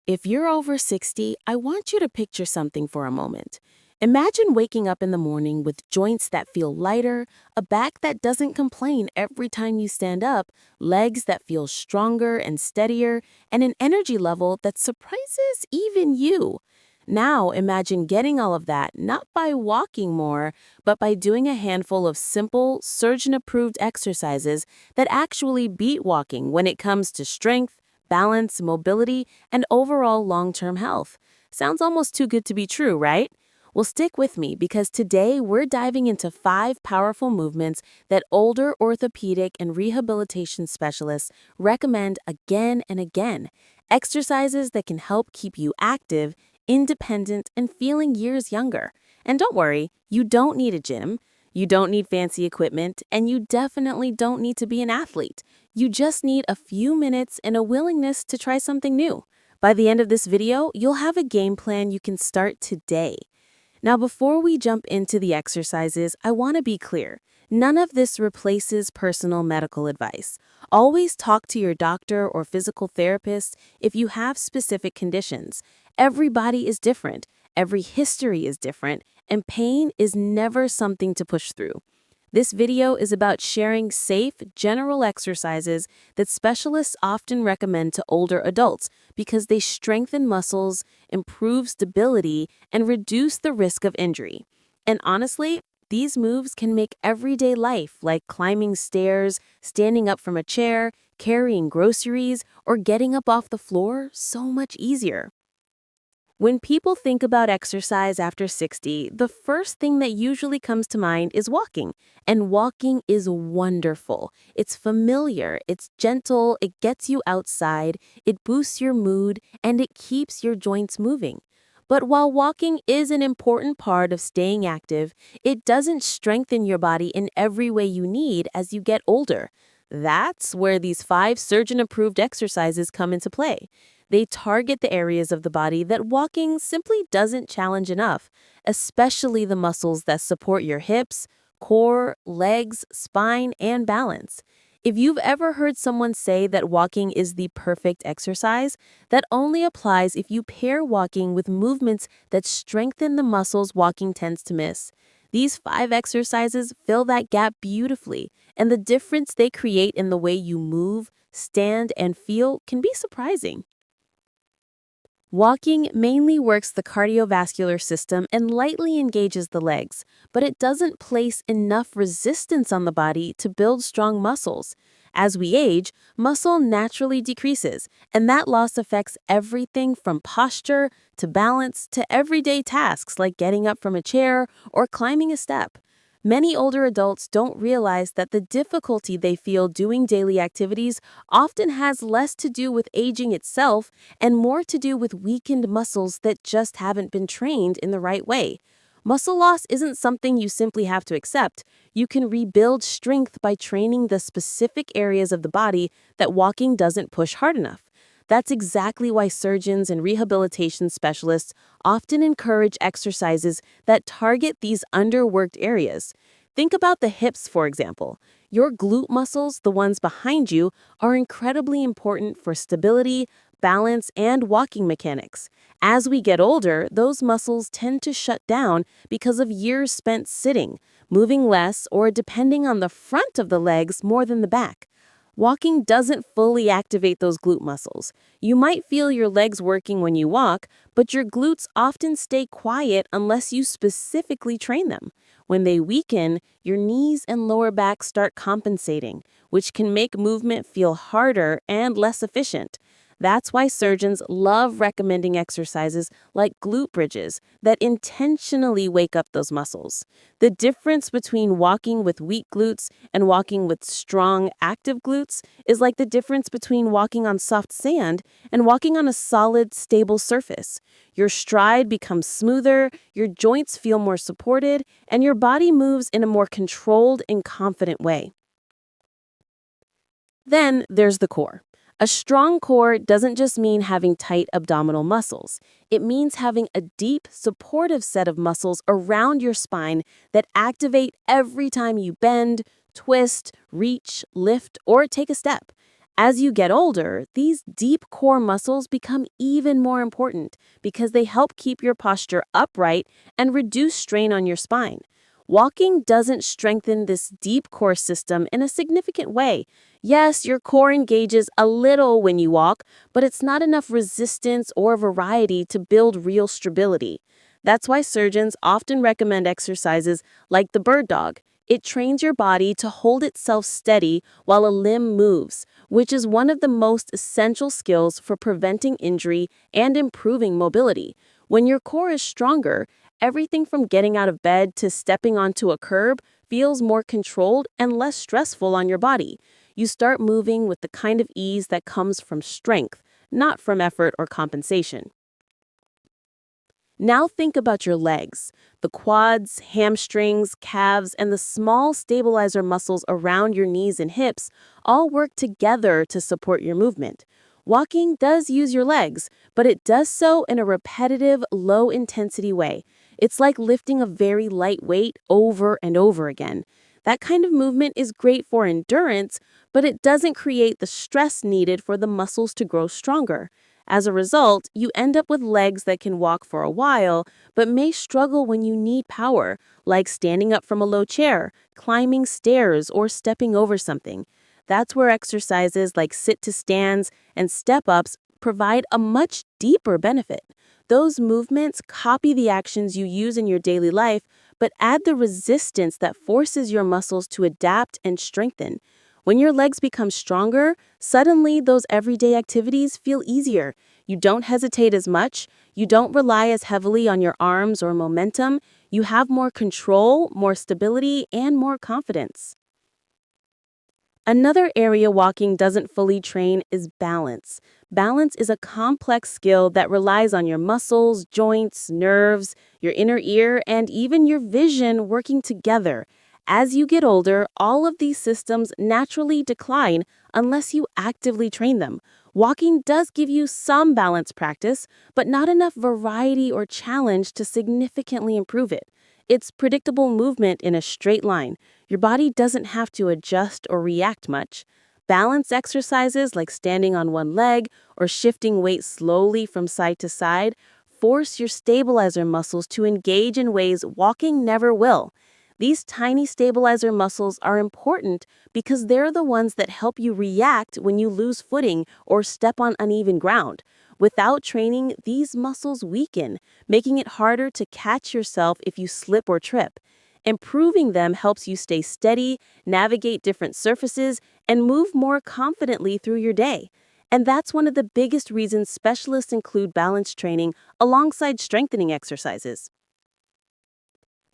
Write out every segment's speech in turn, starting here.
If you're over 60, I want you to picture something for a moment. Imagine waking up in the morning with joints that feel lighter, a back that doesn't complain every time you stand up, legs that feel stronger and steadier, and an energy level that surprises even you. Now imagine getting all of that not by walking more, but by doing a handful of simple, surgeon-approved exercises that actually beat walking when it comes to strength, balance, mobility, and overall long-term health. Sounds almost too good to be true, right? Well, stick with me because today we're diving into 5 powerful movements that older orthopedic and rehabilitation specialists recommend again and again. Exercises that can help keep you active, independent, and feeling years younger. And don't worry, you don't need a gym. You don't need fancy equipment, and you definitely don't need to be an athlete. You just need a few minutes and a willingness to try something new. By the end of this video, you'll have a game plan you can start today. Now, before we jump into the exercises, I want to be clear. None of this replaces personal medical advice. Always talk to your doctor or physical therapist if you have specific conditions. Every body is different, every history is different, and pain is never something to push through. This video is about sharing safe, general exercises that specialists often recommend to older adults because they strengthen muscles, improve stability, and reduce the risk of injury. And honestly, these moves can make everyday life, like climbing stairs, standing up from a chair, carrying groceries, or getting up off the floor, so much easier. When people think about exercise after 60, the first thing that usually comes to mind is walking. And walking is wonderful. It's familiar, it's gentle, it gets you outside, it boosts your mood, and it keeps your joints moving. But while walking is an important part of staying active, it doesn't strengthen your body in every way you need as you get older. That's where these 5 surgeon-approved exercises come into play. They target the areas of the body that walking simply doesn't challenge enough, especially the muscles that support your hips, core, legs, spine, and balance. If you've ever heard someone say that walking is the perfect exercise, that only applies if you pair walking with movements that strengthen the muscles walking tends to miss. These 5 exercises fill that gap beautifully, and the difference they create in the way you move, stand, and feel can be surprising. Walking mainly works the cardiovascular system and lightly engages the legs, but it doesn't place enough resistance on the body to build strong muscles. As we age, muscle naturally decreases, and that loss affects everything from posture to balance to everyday tasks like getting up from a chair or climbing a step. Many older adults don't realize that the difficulty they feel doing daily activities often has less to do with aging itself and more to do with weakened muscles that just haven't been trained in the right way. Muscle loss isn't something you simply have to accept. You can rebuild strength by training the specific areas of the body that walking doesn't push hard enough. That's exactly why surgeons and rehabilitation specialists often encourage exercises that target these underworked areas. Think about the hips, for example. Your glute muscles, the ones behind you, are incredibly important for stability, balance, and walking mechanics. As we get older, those muscles tend to shut down because of years spent sitting, moving less, or depending on the front of the legs more than the back. Walking doesn't fully activate those glute muscles. You might feel your legs working when you walk, but your glutes often stay quiet unless you specifically train them. When they weaken, your knees and lower back start compensating, which can make movement feel harder and less efficient. That's why surgeons love recommending exercises like glute bridges that intentionally wake up those muscles. The difference between walking with weak glutes and walking with strong, active glutes is like the difference between walking on soft sand and walking on a solid, stable surface. Your stride becomes smoother, your joints feel more supported, and your body moves in a more controlled and confident way. Then there's the core. A strong core doesn't just mean having tight abdominal muscles. It means having a deep, supportive set of muscles around your spine that activate every time you bend, twist, reach, lift, or take a step. As you get older, these deep core muscles become even more important because they help keep your posture upright and reduce strain on your spine. Walking doesn't strengthen this deep core system in a significant way. Yes, your core engages a little when you walk, but it's not enough resistance or variety to build real stability. That's why surgeons often recommend exercises like the bird dog. It trains your body to hold itself steady while a limb moves, which is one of the most essential skills for preventing injury and improving mobility. When your core is stronger, everything from getting out of bed to stepping onto a curb feels more controlled and less stressful on your body. You start moving with the kind of ease that comes from strength, not from effort or compensation. Now think about your legs. The quads, hamstrings, calves, and the small stabilizer muscles around your knees and hips all work together to support your movement. Walking does use your legs, but it does so in a repetitive, low-intensity way. It's like lifting a very light weight over and over again. That kind of movement is great for endurance, but it doesn't create the stress needed for the muscles to grow stronger. As a result, you end up with legs that can walk for a while, but may struggle when you need power, like standing up from a low chair, climbing stairs, or stepping over something. That's where exercises like sit to stands and step ups provide a much deeper benefit. Those movements copy the actions you use in your daily life, but add the resistance that forces your muscles to adapt and strengthen. When your legs become stronger, suddenly those everyday activities feel easier. You don't hesitate as much, you don't rely as heavily on your arms or momentum, you have more control, more stability, and more confidence. Another area walking doesn't fully train is balance. Balance is a complex skill that relies on your muscles, joints, nerves, your inner ear, and even your vision working together. As you get older, all of these systems naturally decline unless you actively train them. Walking does give you some balance practice, but not enough variety or challenge to significantly improve it. It's predictable movement in a straight line. Your body doesn't have to adjust or react much. Balance exercises like standing on one leg or shifting weight slowly from side to side force your stabilizer muscles to engage in ways walking never will. These tiny stabilizer muscles are important because they're the ones that help you react when you lose footing or step on uneven ground. Without training, these muscles weaken, making it harder to catch yourself if you slip or trip. Improving them helps you stay steady, navigate different surfaces, and move more confidently through your day. And that's one of the biggest reasons specialists include balance training alongside strengthening exercises.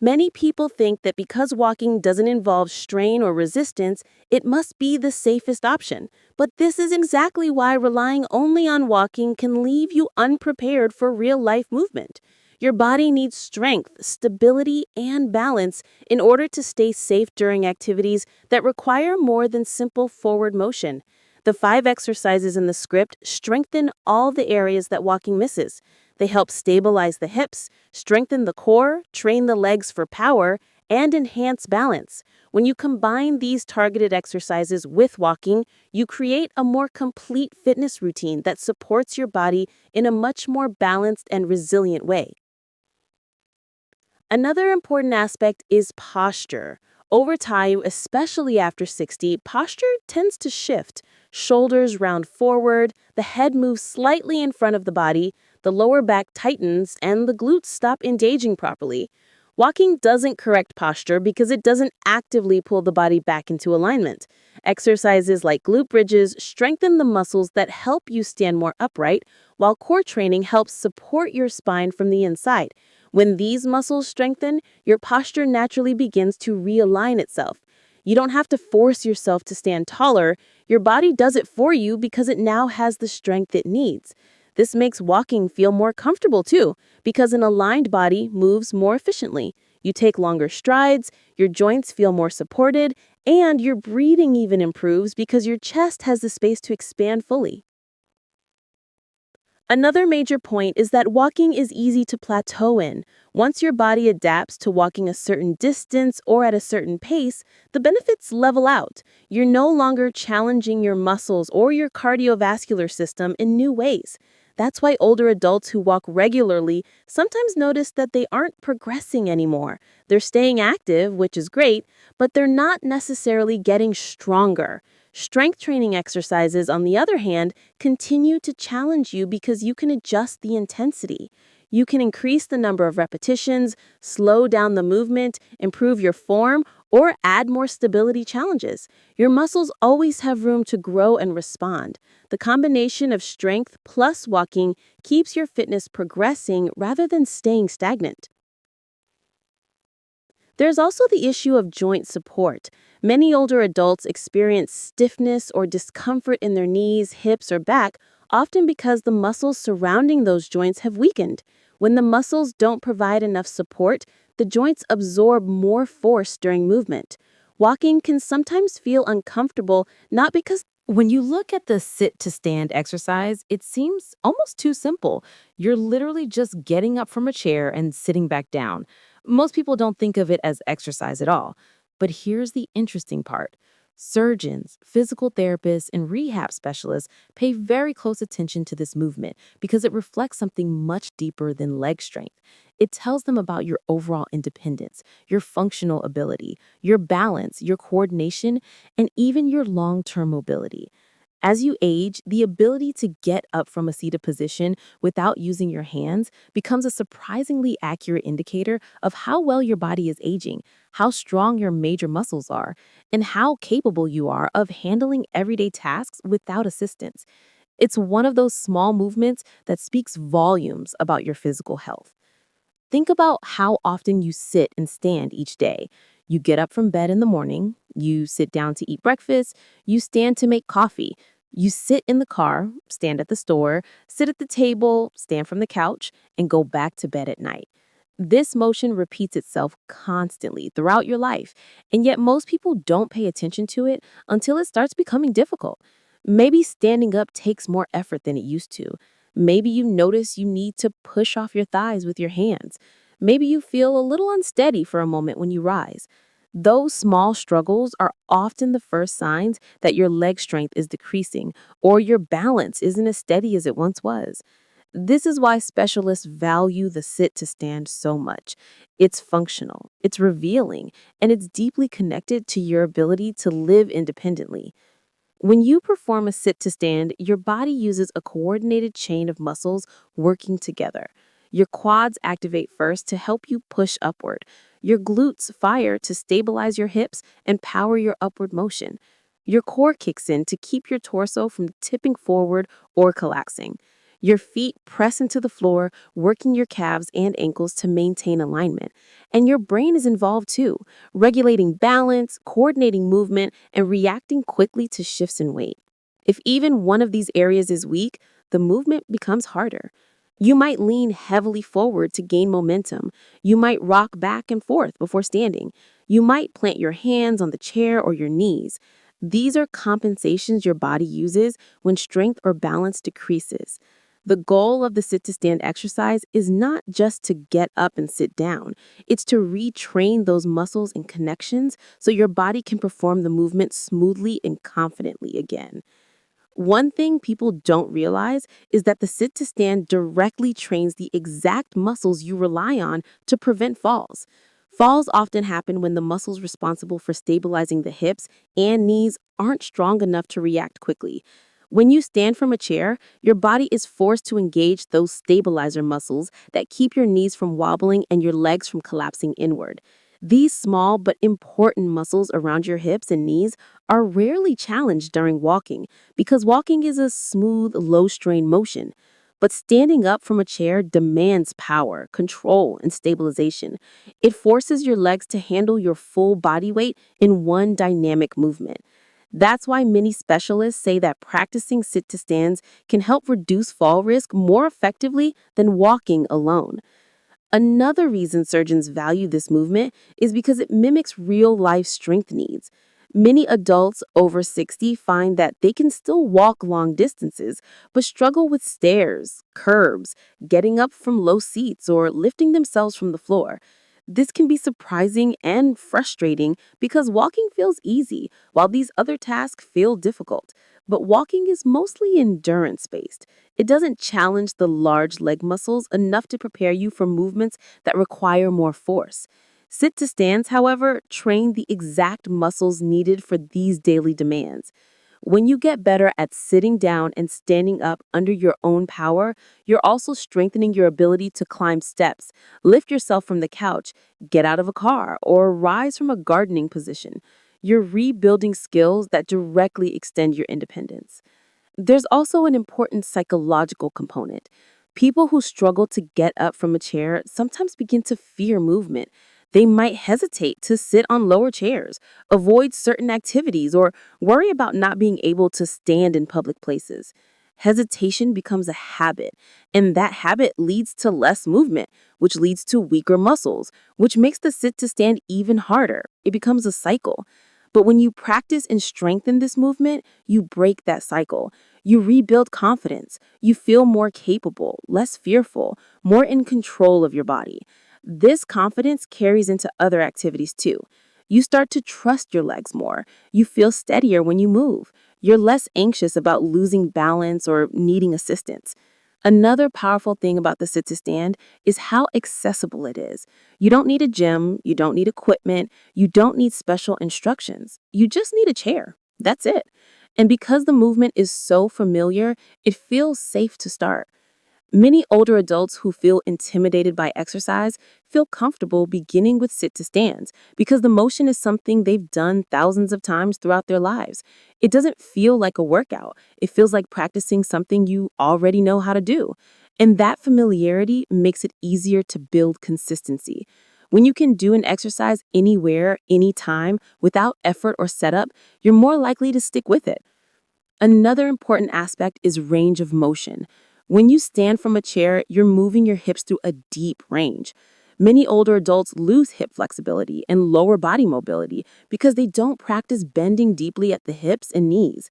Many people think that because walking doesn't involve strain or resistance, it must be the safest option. But this is exactly why relying only on walking can leave you unprepared for real-life movement. Your body needs strength, stability, and balance in order to stay safe during activities that require more than simple forward motion. The 5 exercises in the script strengthen all the areas that walking misses. They help stabilize the hips, strengthen the core, train the legs for power, and enhance balance. When you combine these targeted exercises with walking, you create a more complete fitness routine that supports your body in a much more balanced and resilient way. Another important aspect is posture. Over time, especially after 60, posture tends to shift. Shoulders round forward, the head moves slightly in front of the body, the lower back tightens, and the glutes stop engaging properly. Walking doesn't correct posture because it doesn't actively pull the body back into alignment. Exercises like glute bridges strengthen the muscles that help you stand more upright, while core training helps support your spine from the inside. When these muscles strengthen, your posture naturally begins to realign itself. You don't have to force yourself to stand taller. Your body does it for you because it now has the strength it needs. This makes walking feel more comfortable too, because an aligned body moves more efficiently. You take longer strides, your joints feel more supported, and your breathing even improves because your chest has the space to expand fully. Another major point is that walking is easy to plateau in. Once your body adapts to walking a certain distance or at a certain pace, the benefits level out. You're no longer challenging your muscles or your cardiovascular system in new ways. That's why older adults who walk regularly sometimes notice that they aren't progressing anymore. They're staying active, which is great, but they're not necessarily getting stronger. Strength training exercises, on the other hand, continue to challenge you because you can adjust the intensity. You can increase the number of repetitions, slow down the movement, improve your form, or add more stability challenges. Your muscles always have room to grow and respond. The combination of strength plus walking keeps your fitness progressing rather than staying stagnant. There's also the issue of joint support. Many older adults experience stiffness or discomfort in their knees, hips, or back, often because the muscles surrounding those joints have weakened. When the muscles don't provide enough support, the joints absorb more force during movement. Walking can sometimes feel uncomfortable, not because When you look at the sit to stand exercise, it seems almost too simple. You're literally just getting up from a chair and sitting back down. Most people don't think of it as exercise at all. But here's the interesting part. Surgeons, physical therapists, and rehab specialists pay very close attention to this movement because it reflects something much deeper than leg strength. It tells them about your overall independence, your functional ability, your balance, your coordination, and even your long term mobility. As you age, the ability to get up from a seated position without using your hands becomes a surprisingly accurate indicator of how well your body is aging, how strong your major muscles are, and how capable you are of handling everyday tasks without assistance. It's one of those small movements that speaks volumes about your physical health. Think about how often you sit and stand each day. You get up from bed in the morning, you sit down to eat breakfast, you stand to make coffee, you sit in the car, stand at the store, sit at the table, stand from the couch, and go back to bed at night. This motion repeats itself constantly throughout your life, and yet most people don't pay attention to it until it starts becoming difficult. Maybe standing up takes more effort than it used to. Maybe you notice you need to push off your thighs with your hands. Maybe you feel a little unsteady for a moment when you rise. Those small struggles are often the first signs that your leg strength is decreasing or your balance isn't as steady as it once was. This is why specialists value the sit to stand so much. It's functional, it's revealing, and it's deeply connected to your ability to live independently. When you perform a sit to stand, your body uses a coordinated chain of muscles working together. Your quads activate first to help you push upward. Your glutes fire to stabilize your hips and power your upward motion. Your core kicks in to keep your torso from tipping forward or collapsing. Your feet press into the floor, working your calves and ankles to maintain alignment. And your brain is involved too, regulating balance, coordinating movement, and reacting quickly to shifts in weight. If even one of these areas is weak, the movement becomes harder. You might lean heavily forward to gain momentum. You might rock back and forth before standing. You might plant your hands on the chair or your knees. These are compensations your body uses when strength or balance decreases. The goal of the sit to stand exercise is not just to get up and sit down. It's to retrain those muscles and connections so your body can perform the movement smoothly and confidently again. One thing people don't realize is that the sit to stand directly trains the exact muscles you rely on to prevent falls. Falls often happen when the muscles responsible for stabilizing the hips and knees aren't strong enough to react quickly. When you stand from a chair, your body is forced to engage those stabilizer muscles that keep your knees from wobbling and your legs from collapsing inward. These small but important muscles around your hips and knees are rarely challenged during walking because walking is a smooth, low strain motion. But standing up from a chair demands power, control, and stabilization. It forces your legs to handle your full body weight in one dynamic movement. That's why many specialists say that practicing sit to stands can help reduce fall risk more effectively than walking alone. Another reason surgeons value this movement is because it mimics real life strength needs. Many adults over 60 find that they can still walk long distances, but struggle with stairs, curbs, getting up from low seats, or lifting themselves from the floor. This can be surprising and frustrating because walking feels easy, while these other tasks feel difficult. But walking is mostly endurance based. It doesn't challenge the large leg muscles enough to prepare you for movements that require more force. Sit to stands, however, train the exact muscles needed for these daily demands. When you get better at sitting down and standing up under your own power, you're also strengthening your ability to climb steps, lift yourself from the couch, get out of a car, or rise from a gardening position. You're rebuilding skills that directly extend your independence. There's also an important psychological component. People who struggle to get up from a chair sometimes begin to fear movement. They might hesitate to sit on lower chairs, avoid certain activities, or worry about not being able to stand in public places. Hesitation becomes a habit, and that habit leads to less movement, which leads to weaker muscles, which makes the sit to stand even harder. It becomes a cycle. But when you practice and strengthen this movement, you break that cycle. You rebuild confidence. You feel more capable, less fearful, more in control of your body. This confidence carries into other activities too. You start to trust your legs more. You feel steadier when you move. You're less anxious about losing balance or needing assistance. Another powerful thing about the sit to stand is how accessible it is. You don't need a gym, you don't need equipment, you don't need special instructions. You just need a chair. That's it. And because the movement is so familiar, it feels safe to start. Many older adults who feel intimidated by exercise feel comfortable beginning with sit to stands because the motion is something they've done thousands of times throughout their lives. It doesn't feel like a workout, it feels like practicing something you already know how to do. And that familiarity makes it easier to build consistency. When you can do an exercise anywhere, anytime, without effort or setup, you're more likely to stick with it. Another important aspect is range of motion. When you stand from a chair, you're moving your hips through a deep range. Many older adults lose hip flexibility and lower body mobility because they don't practice bending deeply at the hips and knees.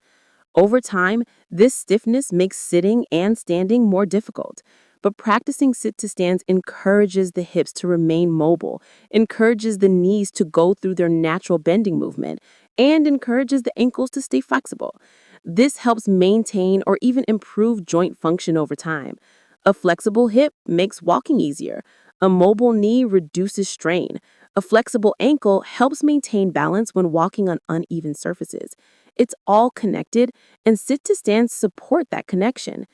Over time, this stiffness makes sitting and standing more difficult. But practicing sit to stands encourages the hips to remain mobile, encourages the knees to go through their natural bending movement, and encourages the ankles to stay flexible. This helps maintain or even improve joint function over time. A flexible hip makes walking easier. A mobile knee reduces strain. A flexible ankle helps maintain balance when walking on uneven surfaces. It's all connected, and sit to stands support that connection.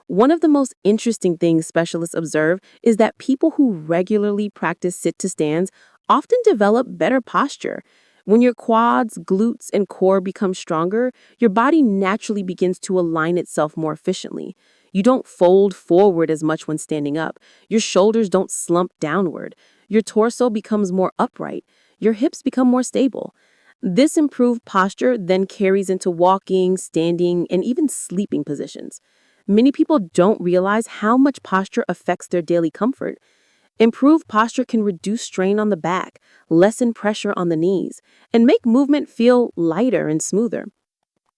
One of the most interesting things specialists observe is that people who regularly practice sit to stands often develop better posture. When your quads, glutes, and core become stronger, your body naturally begins to align itself more efficiently. You don't fold forward as much when standing up. Your shoulders don't slump downward. Your torso becomes more upright. Your hips become more stable. This improved posture then carries into walking, standing, and even sleeping positions. Many people don't realize how much posture affects their daily comfort. Improved posture can reduce strain on the back, lessen pressure on the knees, and make movement feel lighter and smoother.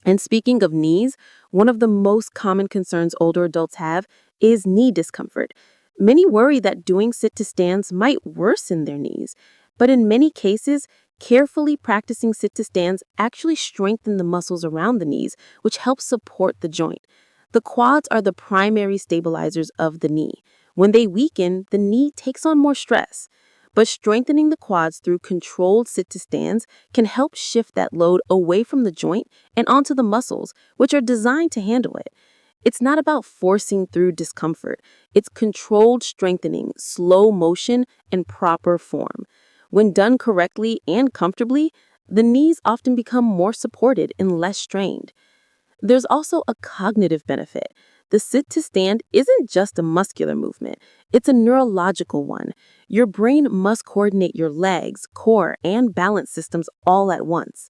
And speaking of knees, one of the most common concerns older adults have is knee discomfort. Many worry that doing sit to stands might worsen their knees, but in many cases, carefully practicing sit to stands actually strengthen the muscles around the knees, which helps support the joint. The quads are the primary stabilizers of the knee. When they weaken, the knee takes on more stress. But strengthening the quads through controlled sit to stands can help shift that load away from the joint and onto the muscles, which are designed to handle it. It's not about forcing through discomfort. It's controlled strengthening, slow motion, and proper form. When done correctly and comfortably, the knees often become more supported and less strained. There's also a cognitive benefit. The sit to stand isn't just a muscular movement, it's a neurological one. Your brain must coordinate your legs, core, and balance systems all at once.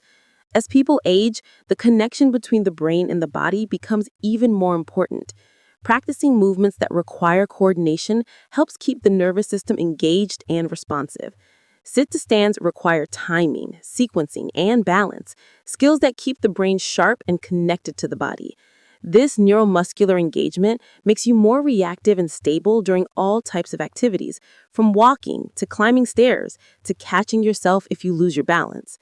As people age, the connection between the brain and the body becomes even more important. Practicing movements that require coordination helps keep the nervous system engaged and responsive. Sit-to-stands require timing, sequencing, and balance, skills that keep the brain sharp and connected to the body. This neuromuscular engagement makes you more reactive and stable during all types of activities, from walking to climbing stairs to catching yourself if you lose your balance.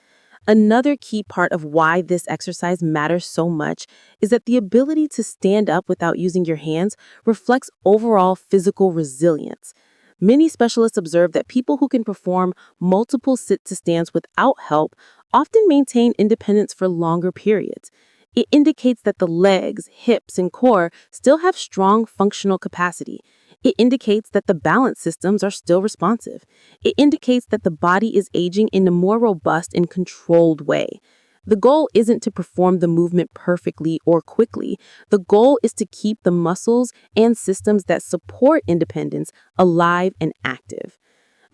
Another key part of why this exercise matters so much is that the ability to stand up without using your hands reflects overall physical resilience. Many specialists observe that people who can perform multiple sit to stands without help often maintain independence for longer periods. It indicates that the legs, hips, and core still have strong functional capacity. It indicates that the balance systems are still responsive. It indicates that the body is aging in a more robust and controlled way. The goal isn't to perform the movement perfectly or quickly. The goal is to keep the muscles and systems that support independence alive and active.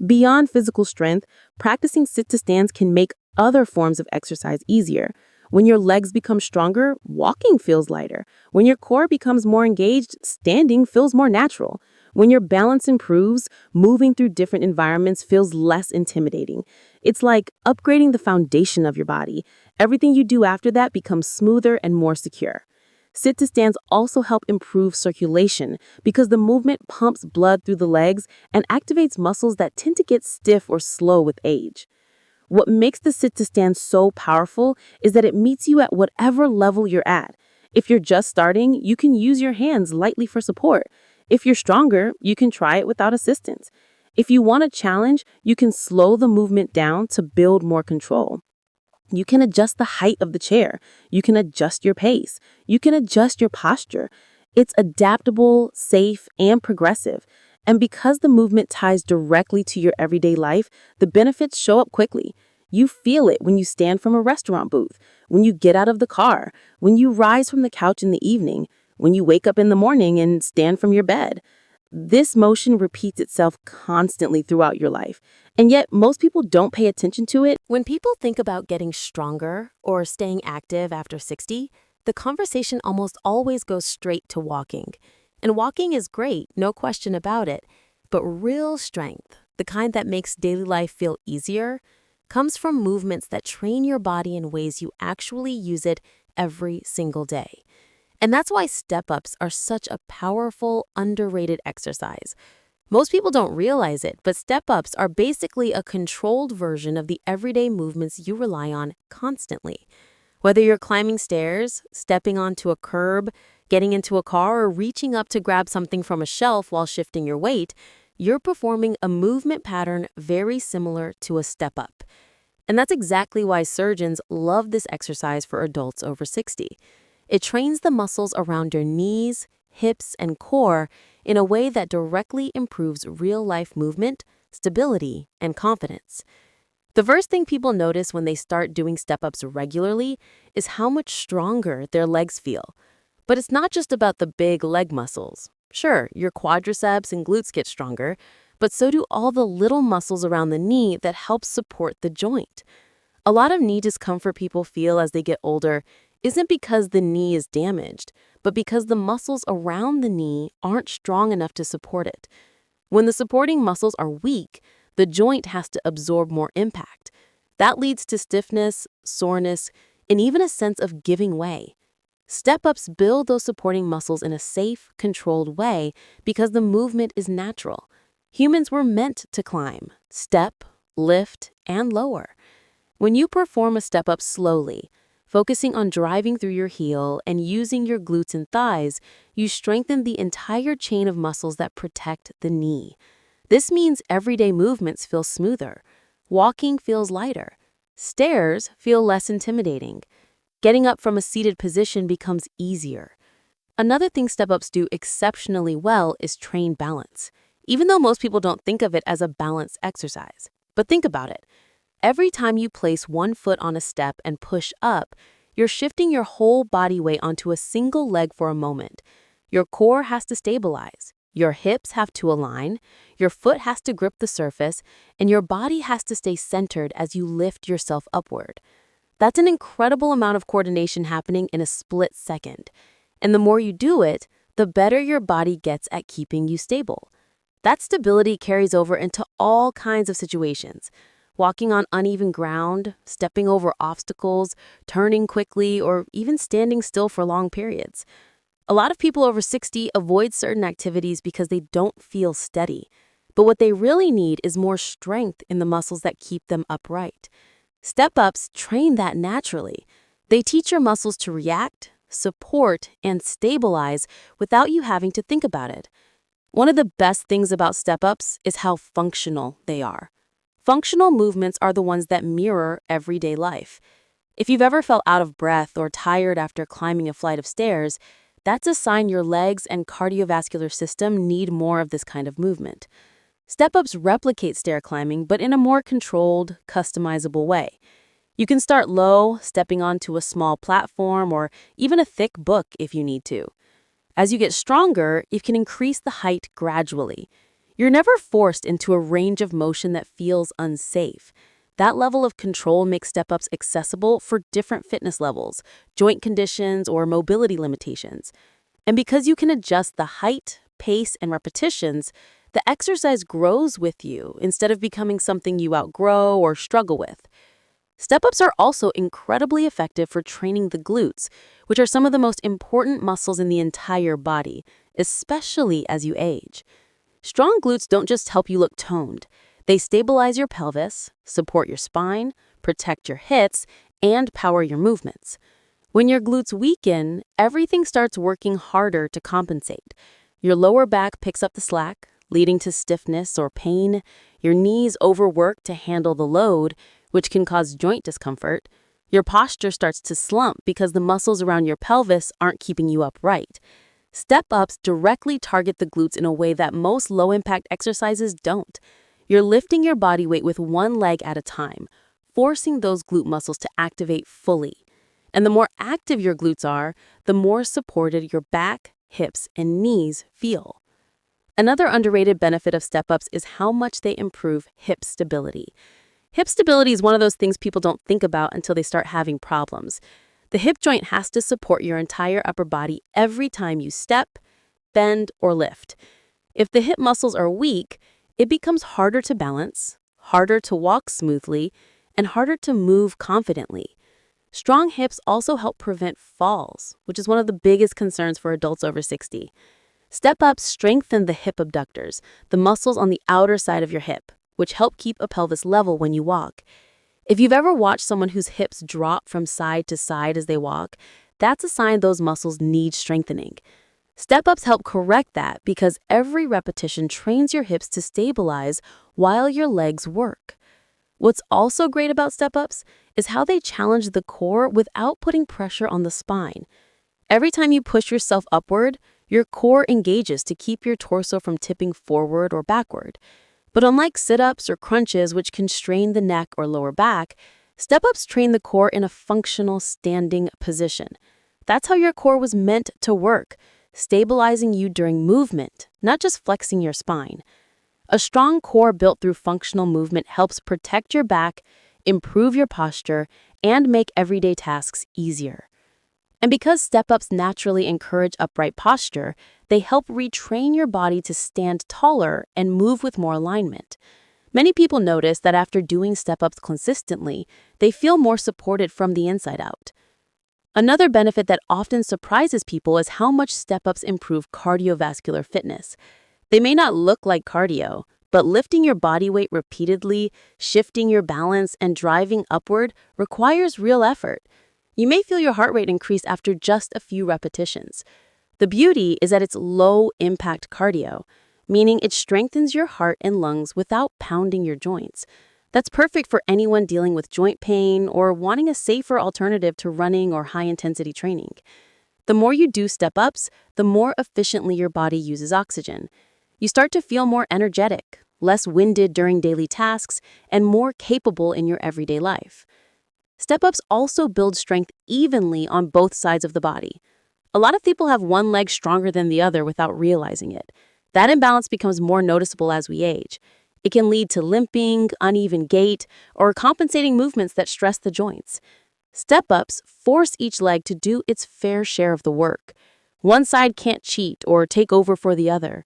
Beyond physical strength, practicing sit-to-stands can make other forms of exercise easier. When your legs become stronger, walking feels lighter. When your core becomes more engaged, standing feels more natural. When your balance improves, moving through different environments feels less intimidating. It's like upgrading the foundation of your body. Everything you do after that becomes smoother and more secure. Sit-to-stands also help improve circulation because the movement pumps blood through the legs and activates muscles that tend to get stiff or slow with age. What makes the sit-to-stand so powerful is that it meets you at whatever level you're at. If you're just starting, you can use your hands lightly for support. If you're stronger, you can try it without assistance. If you want a challenge, you can slow the movement down to build more control. You can adjust the height of the chair. You can adjust your pace. You can adjust your posture. It's adaptable, safe, and progressive. And because the movement ties directly to your everyday life, the benefits show up quickly. You feel it when you stand from a restaurant booth, when you get out of the car, when you rise from the couch in the evening, when you wake up in the morning and stand from your bed. This motion repeats itself constantly throughout your life, and yet most people don't pay attention to it. When people think about getting stronger or staying active after 60, the conversation almost always goes straight to walking. And walking is great, no question about it. But real strength, the kind that makes daily life feel easier, comes from movements that train your body in ways you actually use it every single day. And that's why step-ups are such a powerful, underrated exercise. Most people don't realize it, but step-ups are basically a controlled version of the everyday movements you rely on constantly. Whether you're climbing stairs, stepping onto a curb, getting into a car, or reaching up to grab something from a shelf while shifting your weight, you're performing a movement pattern very similar to a step-up. And that's exactly why surgeons love this exercise for adults over 60. It trains the muscles around your knees, hips, and core in a way that directly improves real-life movement, stability, and confidence. The first thing people notice when they start doing step-ups regularly is how much stronger their legs feel. But it's not just about the big leg muscles. Sure, your quadriceps and glutes get stronger, but so do all the little muscles around the knee that help support the joint. A lot of knee discomfort people feel as they get older isn't because the knee is damaged, but because the muscles around the knee aren't strong enough to support it. When the supporting muscles are weak, the joint has to absorb more impact. That leads to stiffness, soreness, and even a sense of giving way. Step-ups build those supporting muscles in a safe, controlled way because the movement is natural. Humans were meant to climb, step, lift, and lower. When you perform a step-up slowly, focusing on driving through your heel and using your glutes and thighs, you strengthen the entire chain of muscles that protect the knee. This means everyday movements feel smoother. Walking feels lighter. Stairs feel less intimidating. Getting up from a seated position becomes easier. Another thing step-ups do exceptionally well is train balance, even though most people don't think of it as a balance exercise. But think about it. Every time you place one foot on a step and push up, you're shifting your whole body weight onto a single leg for a moment. Your core has to stabilize, your hips have to align, your foot has to grip the surface, and your body has to stay centered as you lift yourself upward. That's an incredible amount of coordination happening in a split second. And the more you do it, the better your body gets at keeping you stable. That stability carries over into all kinds of situations. walking on uneven ground, stepping over obstacles, turning quickly, or even standing still for long periods. A lot of people over 60 avoid certain activities because they don't feel steady. But what they really need is more strength in the muscles that keep them upright. Step-ups train that naturally. They teach your muscles to react, support, and stabilize without you having to think about it. One of the best things about step-ups is how functional they are. Functional movements are the ones that mirror everyday life. If you've ever felt out of breath or tired after climbing a flight of stairs, that's a sign your legs and cardiovascular system need more of this kind of movement. Step-ups replicate stair climbing, but in a more controlled, customizable way. You can start low, stepping onto a small platform or even a thick book if you need to. As you get stronger, you can increase the height gradually. You're never forced into a range of motion that feels unsafe. That level of control makes step-ups accessible for different fitness levels, joint conditions, or mobility limitations. And because you can adjust the height, pace, and repetitions, the exercise grows with you instead of becoming something you outgrow or struggle with. Step-ups are also incredibly effective for training the glutes, which are some of the most important muscles in the entire body, especially as you age. Strong glutes don't just help you look toned. They stabilize your pelvis, support your spine, protect your hips, and power your movements. When your glutes weaken, everything starts working harder to compensate. Your lower back picks up the slack, leading to stiffness or pain. Your knees overwork to handle the load, which can cause joint discomfort. Your posture starts to slump because the muscles around your pelvis aren't keeping you upright. Step-ups directly target the glutes in a way that most low-impact exercises don't. You're lifting your body weight with one leg at a time, forcing those glute muscles to activate fully. And the more active your glutes are, the more supported your back, hips, and knees feel. Another underrated benefit of step-ups is how much they improve hip stability. Hip stability is one of those things people don't think about until they start having problems. The hip joint has to support your entire upper body every time you step, bend, or lift. If the hip muscles are weak, it becomes harder to balance, harder to walk smoothly, and harder to move confidently. Strong hips also help prevent falls, which is one of the biggest concerns for adults over 60. Step-ups strengthen the hip abductors, the muscles on the outer side of your hip, which help keep a pelvis level when you walk. If you've ever watched someone whose hips drop from side to side as they walk, that's a sign those muscles need strengthening. Step-ups help correct that because every repetition trains your hips to stabilize while your legs work. What's also great about step-ups is how they challenge the core without putting pressure on the spine. Every time you push yourself upward, your core engages to keep your torso from tipping forward or backward. But unlike sit-ups or crunches, which can strain the neck or lower back, step-ups train the core in a functional standing position. That's how your core was meant to work, stabilizing you during movement, not just flexing your spine. A strong core built through functional movement helps protect your back, improve your posture, and make everyday tasks easier. And because step-ups naturally encourage upright posture, they help retrain your body to stand taller and move with more alignment. Many people notice that after doing step-ups consistently, they feel more supported from the inside out. Another benefit that often surprises people is how much step-ups improve cardiovascular fitness. They may not look like cardio, but lifting your body weight repeatedly, shifting your balance, and driving upward requires real effort. You may feel your heart rate increase after just a few repetitions. The beauty is that it's low-impact cardio, meaning it strengthens your heart and lungs without pounding your joints. That's perfect for anyone dealing with joint pain or wanting a safer alternative to running or high-intensity training. The more you do step-ups, the more efficiently your body uses oxygen. You start to feel more energetic, less winded during daily tasks, and more capable in your everyday life. Step-ups also build strength evenly on both sides of the body. A lot of people have one leg stronger than the other without realizing it. That imbalance becomes more noticeable as we age. It can lead to limping, uneven gait, or compensating movements that stress the joints. Step-ups force each leg to do its fair share of the work. One side can't cheat or take over for the other.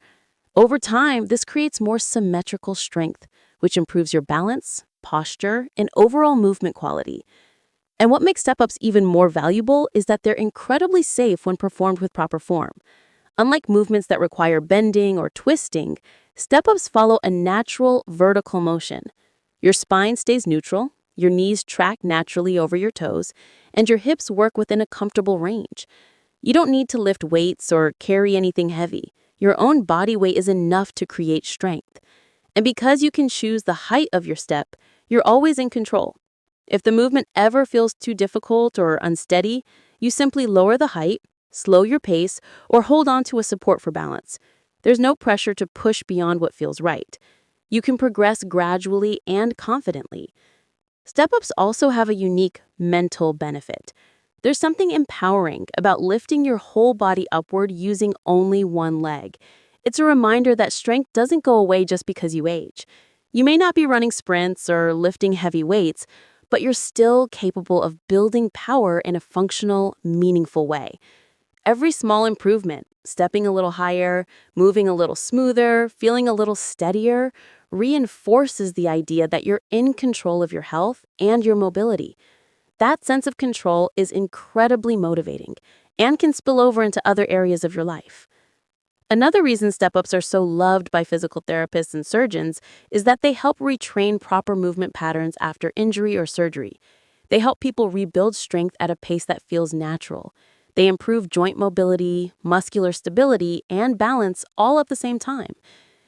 Over time, this creates more symmetrical strength, which improves your balance, posture and overall movement quality. And what makes step-ups even more valuable is that they're incredibly safe when performed with proper form. Unlike movements that require bending or twisting, step-ups follow a natural vertical motion. Your spine stays neutral, your knees track naturally over your toes, and your hips work within a comfortable range. You don't need to lift weights or carry anything heavy. Your own body weight is enough to create strength. And because you can choose the height of your step, you're always in control. If the movement ever feels too difficult or unsteady, you simply lower the height, slow your pace, or hold on to a support for balance. There's no pressure to push beyond what feels right. You can progress gradually and confidently. Step-ups also have a unique mental benefit. There's something empowering about lifting your whole body upward using only one leg. It's a reminder that strength doesn't go away just because you age. You may not be running sprints or lifting heavy weights, but you're still capable of building power in a functional, meaningful way. Every small improvement, stepping a little higher, moving a little smoother, feeling a little steadier, reinforces the idea that you're in control of your health and your mobility. That sense of control is incredibly motivating and can spill over into other areas of your life. Another reason step-ups are so loved by physical therapists and surgeons is that they help retrain proper movement patterns after injury or surgery. They help people rebuild strength at a pace that feels natural. They improve joint mobility, muscular stability, and balance all at the same time.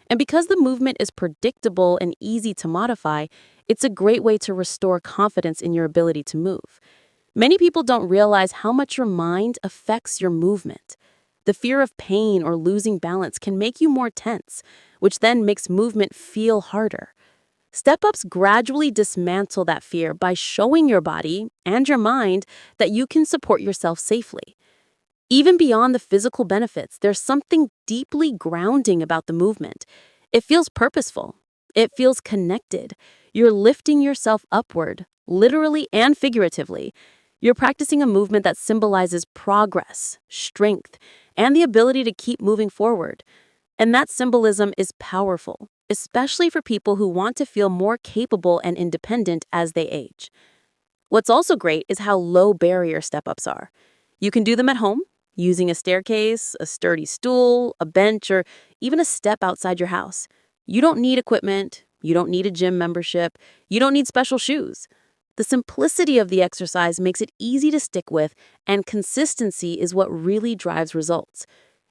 And because the movement is predictable and easy to modify, it's a great way to restore confidence in your ability to move. Many people don't realize how much your mind affects your movement. The fear of pain or losing balance can make you more tense, which then makes movement feel harder. Step-ups gradually dismantle that fear by showing your body and your mind that you can support yourself safely. Even beyond the physical benefits, there's something deeply grounding about the movement. It feels purposeful. It feels connected. You're lifting yourself upward, literally and figuratively. You're practicing a movement that symbolizes progress, strength, and the ability to keep moving forward. And that symbolism is powerful, especially for people who want to feel more capable and independent as they age. What's also great is how low barrier step-ups are. You can do them at home, using a staircase, a sturdy stool, a bench, or even a step outside your house. You don't need equipment, you don't need a gym membership, you don't need special shoes. The simplicity of the exercise makes it easy to stick with, and consistency is what really drives results.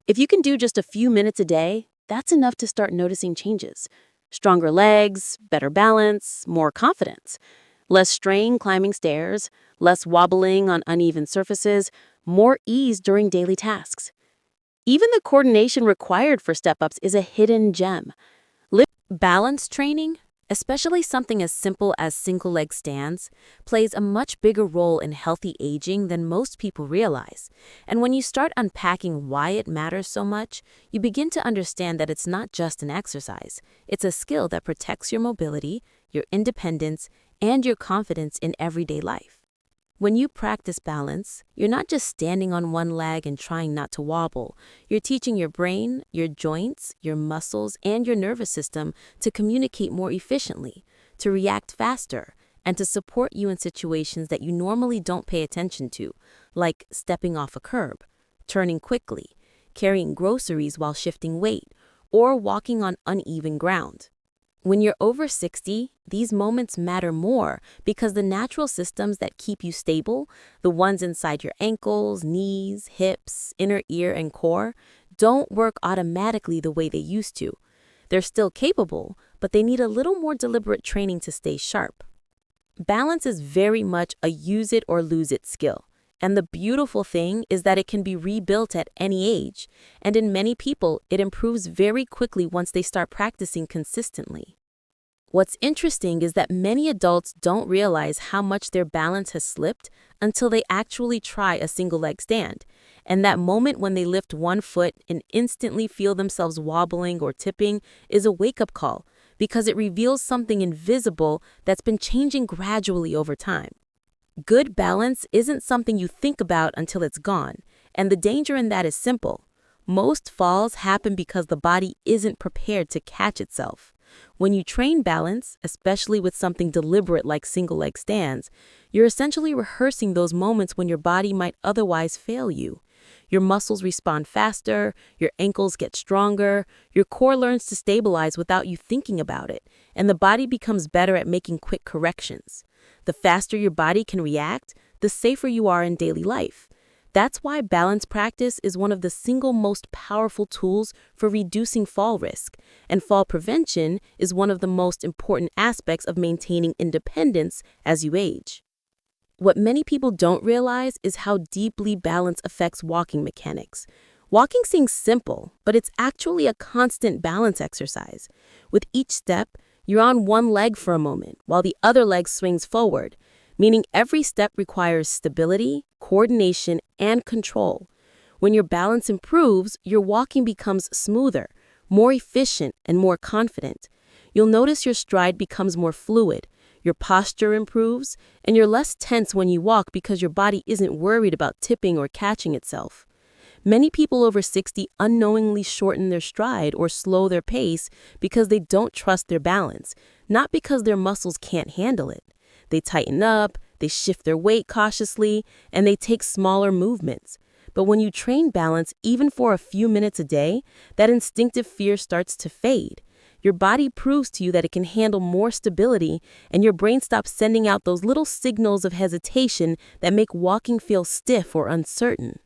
If you can do just a few minutes a day, that's enough to start noticing changes. Stronger legs, better balance, more confidence. Less strain climbing stairs, less wobbling on uneven surfaces, more ease during daily tasks. Even the coordination required for step-ups is a hidden gem. Balance training, especially something as simple as single-leg stands, plays a much bigger role in healthy aging than most people realize. And when you start unpacking why it matters so much, you begin to understand that it's not just an exercise. It's a skill that protects your mobility, your independence, and your confidence in everyday life. When you practice balance, you're not just standing on one leg and trying not to wobble. You're teaching your brain, your joints, your muscles, and your nervous system to communicate more efficiently, to react faster, and to support you in situations that you normally don't pay attention to, like stepping off a curb, turning quickly, carrying groceries while shifting weight, or walking on uneven ground. When you're over 60, these moments matter more because the natural systems that keep you stable, the ones inside your ankles, knees, hips, inner ear, and core, don't work automatically the way they used to. They're still capable, but they need a little more deliberate training to stay sharp. Balance is very much a use it or lose it skill. And the beautiful thing is that it can be rebuilt at any age, and in many people, it improves very quickly once they start practicing consistently. What's interesting is that many adults don't realize how much their balance has slipped until they actually try a single-leg stand. And that moment when they lift one foot and instantly feel themselves wobbling or tipping is a wake-up call because it reveals something invisible that's been changing gradually over time. Good balance isn't something you think about until it's gone, and the danger in that is simple. Most falls happen because the body isn't prepared to catch itself. When you train balance, especially with something deliberate like single leg stands, you're essentially rehearsing those moments when your body might otherwise fail you. Your muscles respond faster, your ankles get stronger, your core learns to stabilize without you thinking about it, and the body becomes better at making quick corrections. The faster your body can react, the safer you are in daily life. That's why balance practice is one of the single most powerful tools for reducing fall risk, and fall prevention is one of the most important aspects of maintaining independence as you age. What many people don't realize is how deeply balance affects walking mechanics. Walking seems simple, but it's actually a constant balance exercise. With each step, you're on one leg for a moment, while the other leg swings forward, meaning every step requires stability, coordination, and control. When your balance improves, your walking becomes smoother, more efficient, and more confident. You'll notice your stride becomes more fluid, your posture improves, and you're less tense when you walk because your body isn't worried about tipping or catching itself. Many people over 60 unknowingly shorten their stride or slow their pace because they don't trust their balance, not because their muscles can't handle it. They tighten up, they shift their weight cautiously, and they take smaller movements. But when you train balance even for a few minutes a day, that instinctive fear starts to fade. Your body proves to you that it can handle more stability, and your brain stops sending out those little signals of hesitation that make walking feel stiff or uncertain.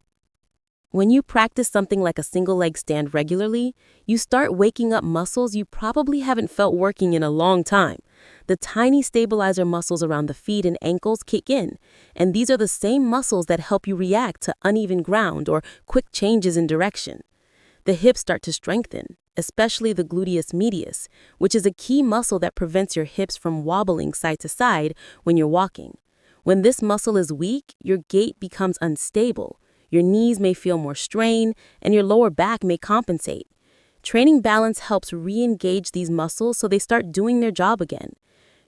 When you practice something like a single leg stand regularly, you start waking up muscles you probably haven't felt working in a long time. The tiny stabilizer muscles around the feet and ankles kick in, and these are the same muscles that help you react to uneven ground or quick changes in direction. The hips start to strengthen, especially the gluteus medius, which is a key muscle that prevents your hips from wobbling side to side when you're walking. When this muscle is weak, your gait becomes unstable. Your knees may feel more strain, and your lower back may compensate. Training balance helps re-engage these muscles so they start doing their job again.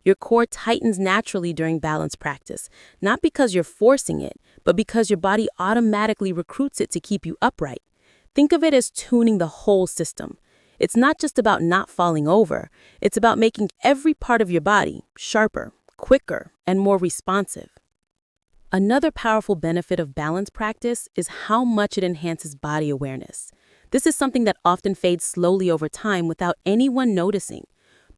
Your core tightens naturally during balance practice, not because you're forcing it, but because your body automatically recruits it to keep you upright. Think of it as tuning the whole system. It's not just about not falling over, it's about making every part of your body sharper, quicker, and more responsive. Another powerful benefit of balance practice is how much it enhances body awareness. This is something that often fades slowly over time without anyone noticing.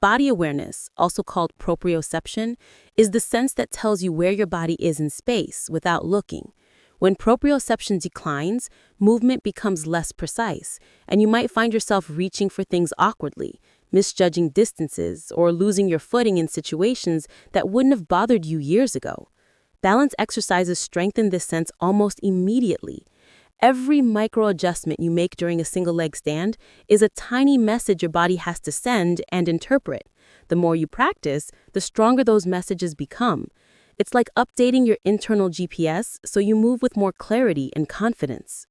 Body awareness, also called proprioception, is the sense that tells you where your body is in space without looking. When proprioception declines, movement becomes less precise, and you might find yourself reaching for things awkwardly, misjudging distances, or losing your footing in situations that wouldn't have bothered you years ago. Balance exercises strengthen this sense almost immediately. Every micro adjustment you make during a single leg stand is a tiny message your body has to send and interpret. The more you practice, the stronger those messages become. It's like updating your internal GPS so you move with more clarity and confidence.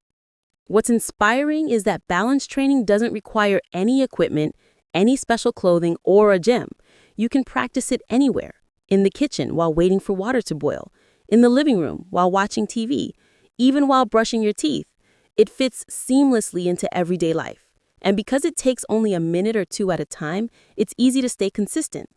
What's inspiring is that balance training doesn't require any equipment, any special clothing, or a gym. You can practice it anywhere. In the kitchen while waiting for water to boil, in the living room while watching TV, even while brushing your teeth. It fits seamlessly into everyday life. And because it takes only a minute or two at a time, it's easy to stay consistent.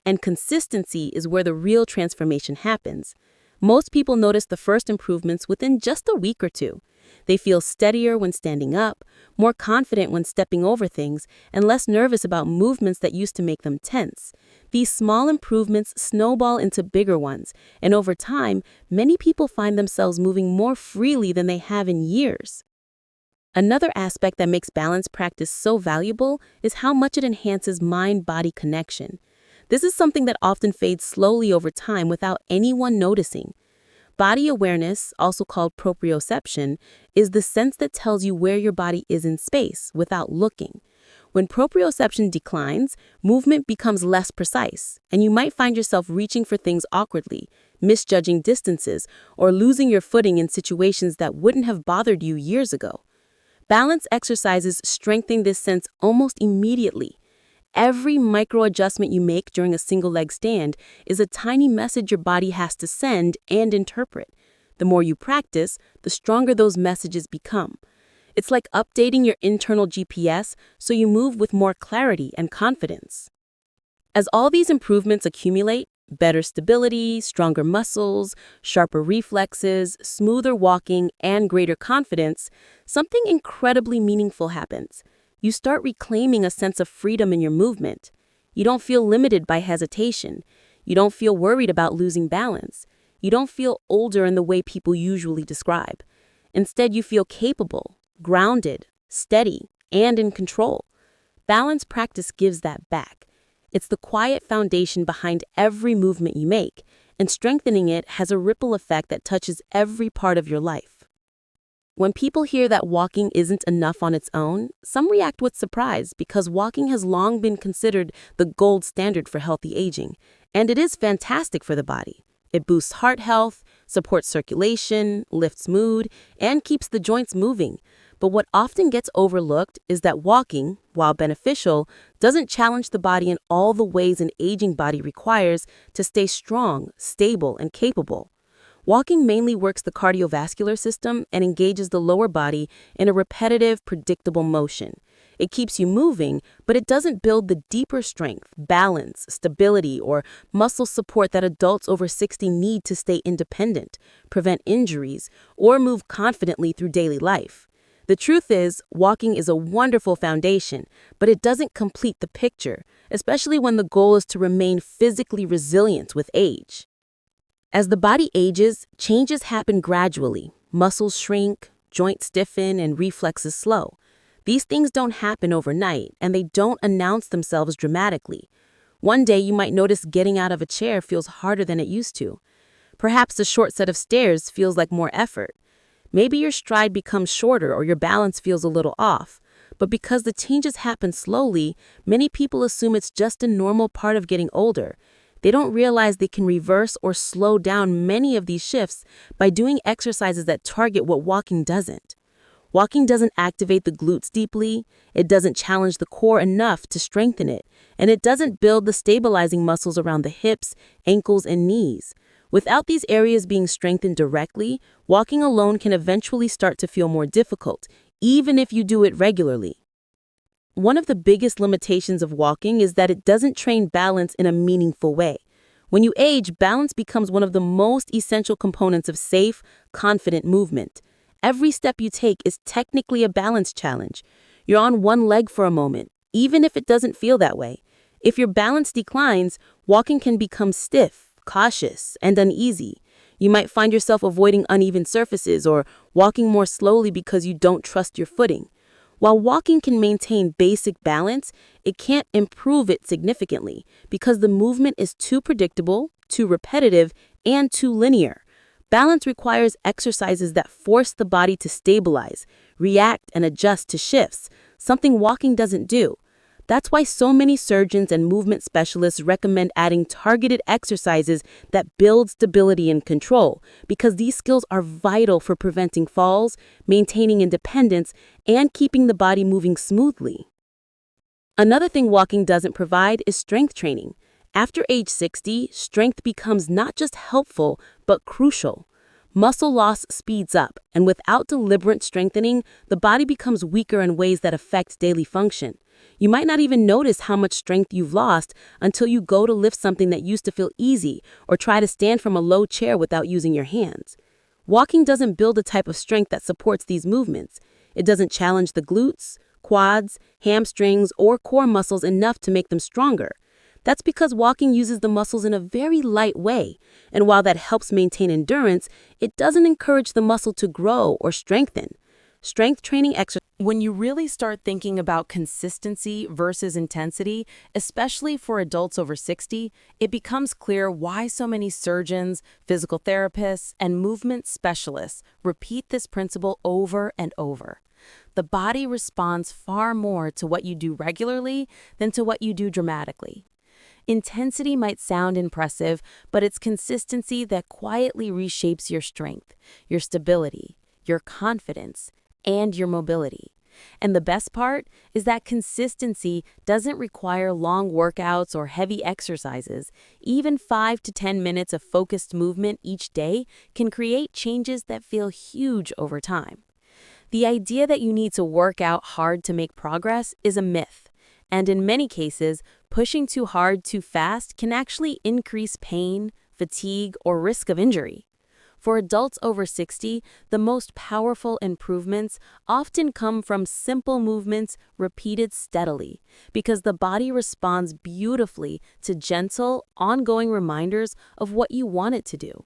And consistency is where the real transformation happens. Most people notice the first improvements within just a week or two. They feel steadier when standing up, more confident when stepping over things, and less nervous about movements that used to make them tense. These small improvements snowball into bigger ones, and over time, many people find themselves moving more freely than they have in years. Another aspect that makes balance practice so valuable is how much it enhances mind-body connection. This is something that often fades slowly over time without anyone noticing. Body awareness, also called proprioception, is the sense that tells you where your body is in space without looking. When proprioception declines, movement becomes less precise, and you might find yourself reaching for things awkwardly, misjudging distances, or losing your footing in situations that wouldn't have bothered you years ago. Balance exercises strengthen this sense almost immediately. Every micro adjustment you make during a single leg stand is a tiny message your body has to send and interpret. The more you practice, the stronger those messages become. It's like updating your internal GPS so you move with more clarity and confidence. As all these improvements accumulate, better stability, stronger muscles, sharper reflexes, smoother walking, and greater confidence, something incredibly meaningful happens. You start reclaiming a sense of freedom in your movement. You don't feel limited by hesitation. You don't feel worried about losing balance. You don't feel older in the way people usually describe. Instead, you feel capable, grounded, steady, and in control. Balance practice gives that back. It's the quiet foundation behind every movement you make, and strengthening it has a ripple effect that touches every part of your life. When people hear that walking isn't enough on its own, some react with surprise because walking has long been considered the gold standard for healthy aging, and it is fantastic for the body. It boosts heart health, supports circulation, lifts mood, and keeps the joints moving. But what often gets overlooked is that walking, while beneficial, doesn't challenge the body in all the ways an aging body requires to stay strong, stable, and capable. Walking mainly works the cardiovascular system and engages the lower body in a repetitive, predictable motion. It keeps you moving, but it doesn't build the deeper strength, balance, stability, or muscle support that adults over 60 need to stay independent, prevent injuries, or move confidently through daily life. The truth is, walking is a wonderful foundation, but it doesn't complete the picture, especially when the goal is to remain physically resilient with age. As the body ages, changes happen gradually. Muscles shrink, joints stiffen, and reflexes slow. These things don't happen overnight, and they don't announce themselves dramatically. One day you might notice getting out of a chair feels harder than it used to. Perhaps a short set of stairs feels like more effort. Maybe your stride becomes shorter or your balance feels a little off. But because the changes happen slowly, many people assume it's just a normal part of getting older. They don't realize they can reverse or slow down many of these shifts by doing exercises that target what walking doesn't. Walking doesn't activate the glutes deeply, it doesn't challenge the core enough to strengthen it, and it doesn't build the stabilizing muscles around the hips, ankles, and knees. Without these areas being strengthened directly, walking alone can eventually start to feel more difficult, even if you do it regularly. One of the biggest limitations of walking is that it doesn't train balance in a meaningful way. When you age, balance becomes one of the most essential components of safe, confident movement. Every step you take is technically a balance challenge. You're on one leg for a moment, even if it doesn't feel that way. If your balance declines, walking can become stiff, cautious, and uneasy. You might find yourself avoiding uneven surfaces or walking more slowly because you don't trust your footing. While walking can maintain basic balance, it can't improve it significantly because the movement is too predictable, too repetitive, and too linear. Balance requires exercises that force the body to stabilize, react, and adjust to shifts, something walking doesn't do. That's why so many surgeons and movement specialists recommend adding targeted exercises that build stability and control, because these skills are vital for preventing falls, maintaining independence, and keeping the body moving smoothly. Another thing walking doesn't provide is strength training. After age 60, strength becomes not just helpful, but crucial. Muscle loss speeds up, and without deliberate strengthening, the body becomes weaker in ways that affect daily function. You might not even notice how much strength you've lost until you go to lift something that used to feel easy or try to stand from a low chair without using your hands. Walking doesn't build a type of strength that supports these movements. It doesn't challenge the glutes, quads, hamstrings, or core muscles enough to make them stronger. That's because walking uses the muscles in a very light way, and while that helps maintain endurance, it doesn't encourage the muscle to grow or strengthen. Strength training exercises. When you really start thinking about consistency versus intensity, especially for adults over 60, it becomes clear why so many surgeons, physical therapists, and movement specialists repeat this principle over and over. The body responds far more to what you do regularly than to what you do dramatically. Intensity might sound impressive, but it's consistency that quietly reshapes your strength, your stability, your confidence, and your mobility. And the best part is that consistency doesn't require long workouts or heavy exercises. Even 5 to 10 minutes of focused movement each day can create changes that feel huge over time. The idea that you need to work out hard to make progress is a myth. And in many cases, Pushing too hard too fast can actually increase pain, fatigue, or risk of injury. For adults over 60, the most powerful improvements often come from simple movements repeated steadily, because the body responds beautifully to gentle, ongoing reminders of what you want it to do.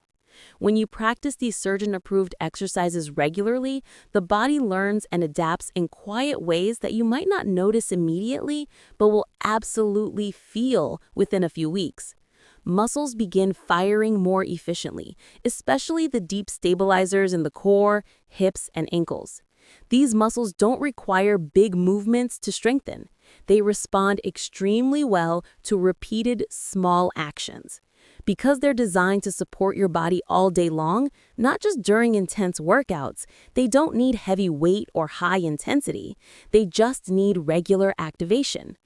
When you practice these surgeon-approved exercises regularly, the body learns and adapts in quiet ways that you might not notice immediately, but will absolutely feel within a few weeks. Muscles begin firing more efficiently, especially the deep stabilizers in the core, hips, and ankles. These muscles don't require big movements to strengthen. They respond extremely well to repeated small actions. Because they're designed to support your body all day long, not just during intense workouts, they don't need heavy weight or high intensity. They just need regular activation.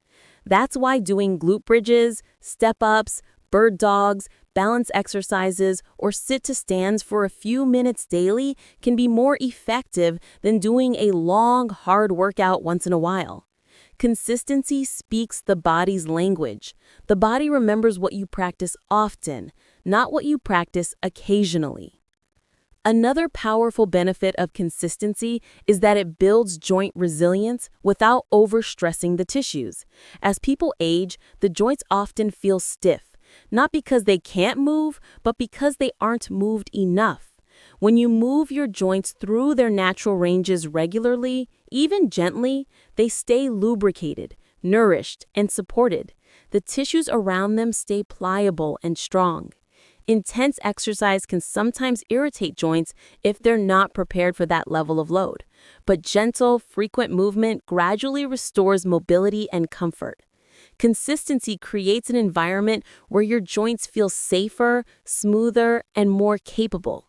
That's why doing glute bridges, step-ups, bird dogs, balance exercises, or sit-to-stands for a few minutes daily can be more effective than doing a long, hard workout once in a while. Consistency speaks the body's language. The body remembers what you practice often, not what you practice occasionally. Another powerful benefit of consistency is that it builds joint resilience without overstressing the tissues. As people age, the joints often feel stiff, not because they can't move, but because they aren't moved enough. When you move your joints through their natural ranges regularly, even gently, they stay lubricated, nourished, and supported. The tissues around them stay pliable and strong. Intense exercise can sometimes irritate joints if they're not prepared for that level of load, but gentle, frequent movement gradually restores mobility and comfort. Consistency creates an environment where your joints feel safer, smoother, and more capable.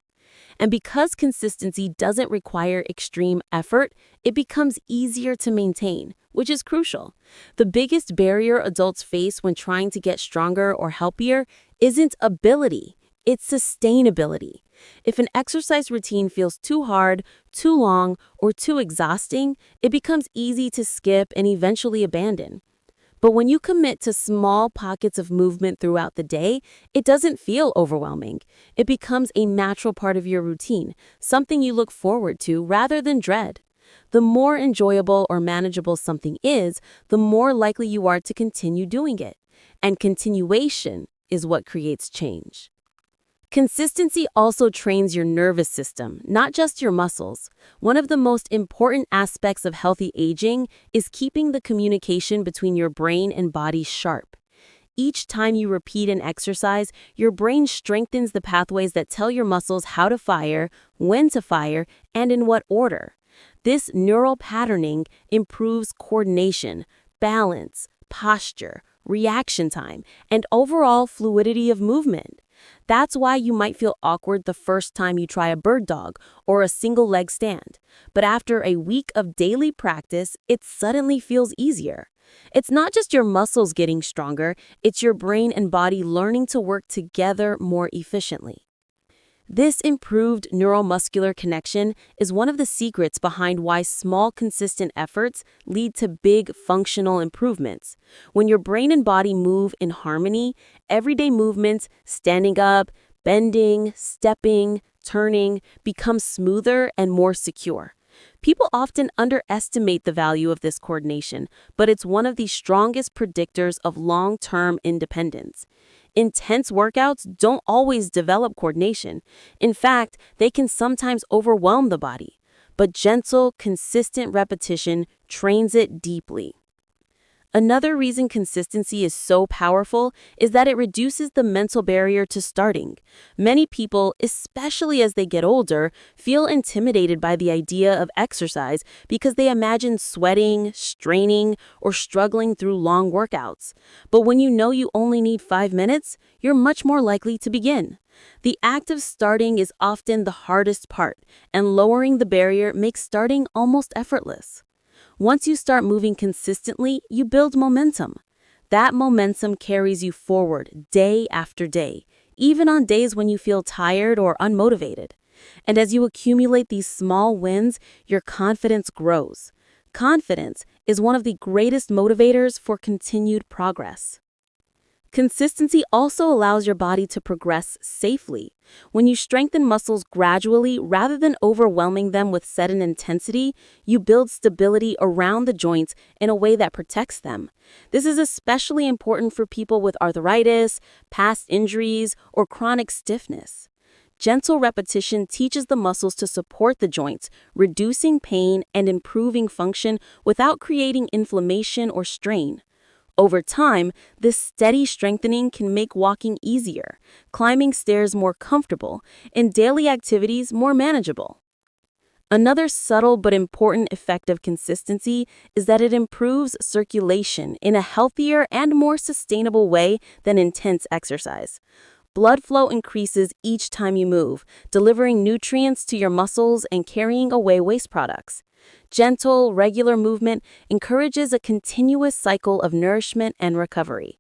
And because consistency doesn't require extreme effort, it becomes easier to maintain, which is crucial. The biggest barrier adults face when trying to get stronger or healthier isn't ability, it's sustainability. If an exercise routine feels too hard, too long, or too exhausting, it becomes easy to skip and eventually abandon. But when you commit to small pockets of movement throughout the day, it doesn't feel overwhelming. It becomes a natural part of your routine, something you look forward to rather than dread. The more enjoyable or manageable something is, the more likely you are to continue doing it. And continuation is what creates change. Consistency also trains your nervous system, not just your muscles. One of the most important aspects of healthy aging is keeping the communication between your brain and body sharp. Each time you repeat an exercise, your brain strengthens the pathways that tell your muscles how to fire, when to fire, and in what order. This neural patterning improves coordination, balance, posture, reaction time, and overall fluidity of movement. That's why you might feel awkward the first time you try a bird dog or a single leg stand. But after a week of daily practice, it suddenly feels easier. It's not just your muscles getting stronger, it's your brain and body learning to work together more efficiently. This improved neuromuscular connection is one of the secrets behind why small, consistent efforts lead to big functional improvements. When your brain and body move in harmony, everyday movements, standing up, bending, stepping, turning, become smoother and more secure. People often underestimate the value of this coordination, but it's one of the strongest predictors of long-term independence. Intense workouts don't always develop coordination. In fact, they can sometimes overwhelm the body. But gentle, consistent repetition trains it deeply. Another reason consistency is so powerful is that it reduces the mental barrier to starting. Many people, especially as they get older, feel intimidated by the idea of exercise because they imagine sweating, straining, or struggling through long workouts. But when you know you only need 5 minutes, you're much more likely to begin. The act of starting is often the hardest part, and lowering the barrier makes starting almost effortless. Once you start moving consistently, you build momentum. That momentum carries you forward day after day, even on days when you feel tired or unmotivated. And as you accumulate these small wins, your confidence grows. confidence is one of the greatest motivators for continued progress. Consistency also allows your body to progress safely. When you strengthen muscles gradually rather than overwhelming them with sudden intensity, you build stability around the joints in a way that protects them. This is especially important for people with arthritis, past injuries, or chronic stiffness. Gentle repetition teaches the muscles to support the joints, reducing pain and improving function without creating inflammation or strain. Over time, this steady strengthening can make walking easier, climbing stairs more comfortable, and daily activities more manageable. Another subtle but important effect of consistency is that it improves circulation in a healthier and more sustainable way than intense exercise. Blood flow increases each time you move, delivering nutrients to your muscles and carrying away waste products. Gentle, regular movement encourages a continuous cycle of nourishment and recovery.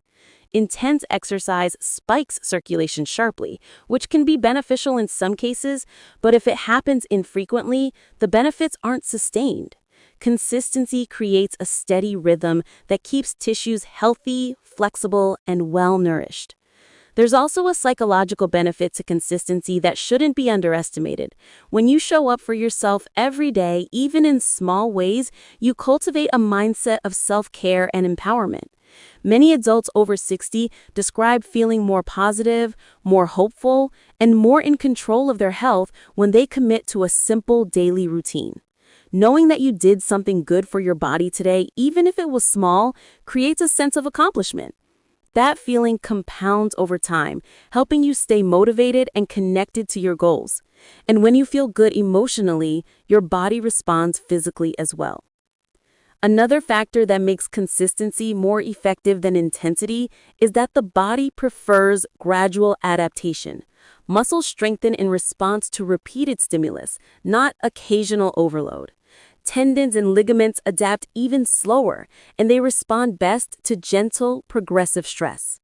Intense exercise spikes circulation sharply, which can be beneficial in some cases, but if it happens infrequently, the benefits aren't sustained. Consistency creates a steady rhythm that keeps tissues healthy, flexible, and well-nourished. There's also a psychological benefit to consistency that shouldn't be underestimated. When you show up for yourself every day, even in small ways, you cultivate a mindset of self-care and empowerment. Many adults over 60 describe feeling more positive, more hopeful, and more in control of their health when they commit to a simple daily routine. Knowing that you did something good for your body today, even if it was small, creates a sense of accomplishment. That feeling compounds over time, helping you stay motivated and connected to your goals. And when you feel good emotionally, your body responds physically as well. Another factor that makes consistency more effective than intensity is that the body prefers gradual adaptation. Muscles strengthen in response to repeated stimulus, not occasional overload. Tendons and ligaments adapt even slower, and they respond best to gentle, progressive stress.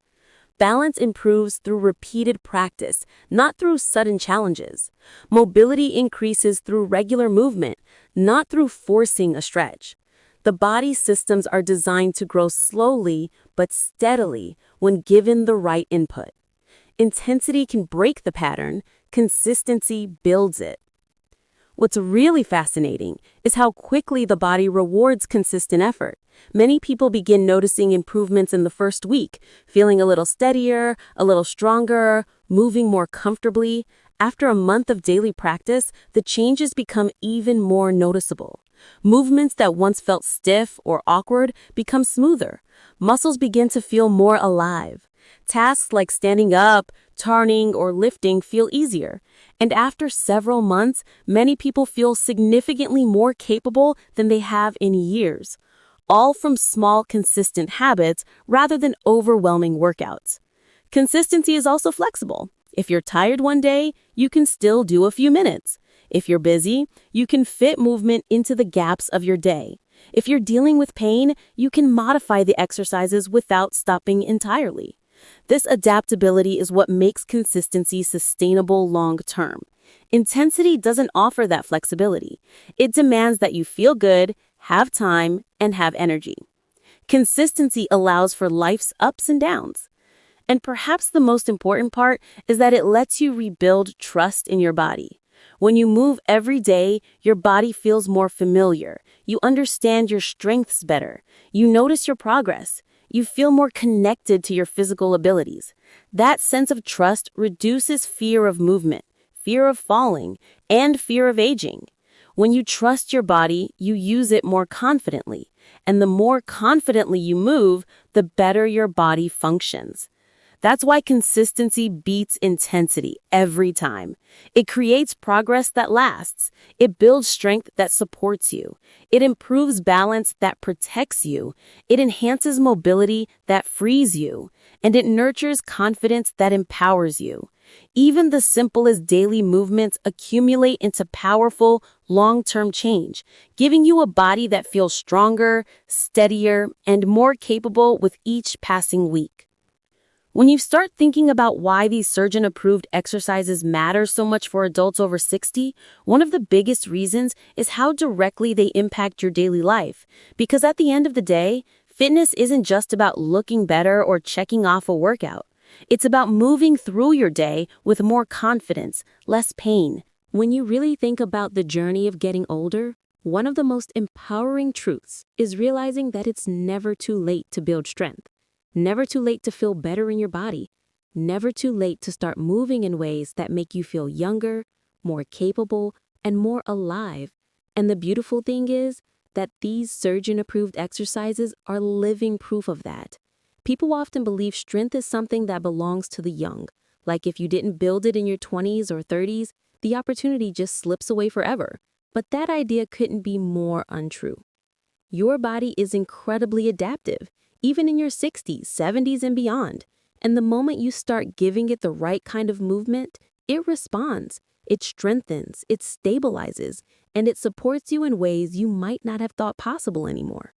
Balance improves through repeated practice, not through sudden challenges. Mobility increases through regular movement, not through forcing a stretch. The body's systems are designed to grow slowly but steadily when given the right input. Intensity can break the pattern, consistency builds it. What's really fascinating is how quickly the body rewards consistent effort. Many people begin noticing improvements in the first week, feeling a little steadier, a little stronger, moving more comfortably. After a month of daily practice, the changes become even more noticeable. Movements that once felt stiff or awkward become smoother. Muscles begin to feel more alive. Tasks like standing up, turning, or lifting feel easier. And after several months, many people feel significantly more capable than they have in years. All from small, consistent habits rather than overwhelming workouts. Consistency is also flexible. If you're tired one day, you can still do a few minutes. If you're busy, you can fit movement into the gaps of your day. If you're dealing with pain, you can modify the exercises without stopping entirely. This adaptability is what makes consistency sustainable long-term. Intensity doesn't offer that flexibility. It demands that you feel good, have time, and have energy. Consistency allows for life's ups and downs. And perhaps the most important part is that it lets you rebuild trust in your body. When you move every day, your body feels more familiar. You understand your strengths better. You notice your progress. You feel more connected to your physical abilities. That sense of trust reduces fear of movement, fear of falling, and fear of aging. When you trust your body, you use it more confidently. And the more confidently you move, the better your body functions. That's why consistency beats intensity every time. It creates progress that lasts. It builds strength that supports you. It improves balance that protects you. It enhances mobility that frees you. And it nurtures confidence that empowers you. Even the simplest daily movements accumulate into powerful, long-term change, giving you a body that feels stronger, steadier, and more capable with each passing week. When you start thinking about why these surgeon-approved exercises matter so much for adults over 60, one of the biggest reasons is how directly they impact your daily life. Because at the end of the day, fitness isn't just about looking better or checking off a workout. It's about moving through your day with more confidence, less pain. When you really think about the journey of getting older, one of the most empowering truths is realizing that it's never too late to build strength, never too late to feel better in your body, never too late to start moving in ways that make you feel younger, more capable, and more alive. And the beautiful thing is that these surgeon-approved exercises are living proof of that. People often believe strength is something that belongs to the young, like if you didn't build it in your 20s or 30s, the opportunity just slips away forever. But that idea couldn't be more untrue. Your body is incredibly adaptive, even in your 60s, 70s, and beyond. And the moment you start giving it the right kind of movement, it responds, it strengthens, it stabilizes, and it supports you in ways you might not have thought possible anymore.